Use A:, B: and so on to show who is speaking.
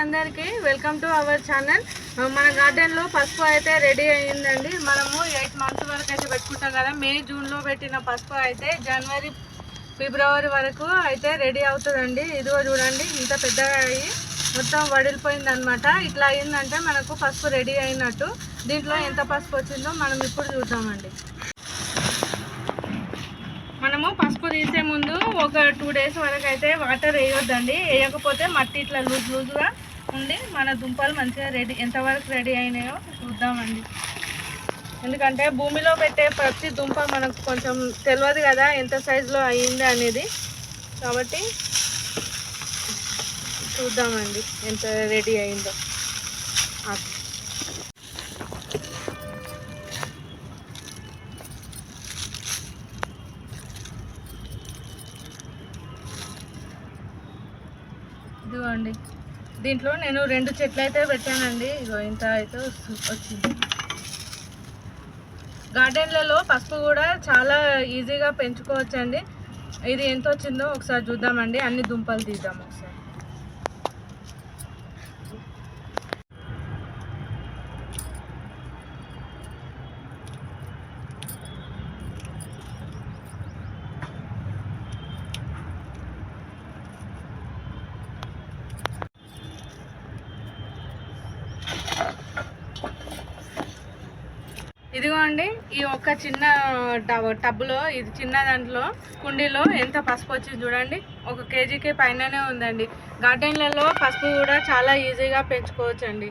A: అందరికీ welcome to our channel. మన గార్డెన్లో పసుపు అయితే రెడీ అయ్యిందండి. మనము 8 మంత్స్ వరకు అయితే పెట్టుకుంటాం కదా. మే జూన్లో పెట్టిన పసుపు అయితే జనవరి ఫిబ్రవరి వరకు అయితే రెడీ అవుతుందండి. ఇదిగో చూడండి, ఇంత పెద్దగా అయ్యి మొత్తం వడిలిపోయింది అనమాట. ఇట్లా అయిందంటే మనకు పసుపు రెడీ అయినట్టు. దీంట్లో ఎంత పసుపు వచ్చిందో మనం ఇప్పుడు చూద్దామండి. మనము పసుపు తీసే ముందు ఒక 2 డేస్ వరకు అయితే వాటర్ వేయొద్దండి. వేయకపోతే మట్టి ఇట్లా లూజ్గా ఉండి మన దుంపలు మంచిగా ఎంతవరకు రెడీ అయినాయో చూద్దామండి. ఎందుకంటే భూమిలో పెట్టే ప్రతి దుంప మనకు కొంచెం తెలియదు కదా ఎంత సైజులో అయ్యింది అనేది. కాబట్టి చూద్దామండి ఎంత రెడీ అయిందో. ఇదిగోండి, దీంట్లో నేను 2 చెట్లు అయితే పెట్టానండి. ఇగో ఇంత అయితే వచ్చింది. గార్డెన్లలో పసుపు కూడా చాలా ఈజీగా పెంచుకోవచ్చండి. ఇది ఎంత వచ్చిందో ఒకసారి చూద్దామండి. అన్ని దుంపలు తీద్దాం ఒకసారి. ఇదిగోండి, ఈ ఒక్క చిన్న టబ్లో, ఇది చిన్న దాంట్లో కుండీలో ఎంత పసుపు వచ్చింది చూడండి. 1 కేజీకి పైననే ఉందండి. గార్డెన్లలో పసుపు కూడా చాలా ఈజీగా పెంచుకోవచ్చండి.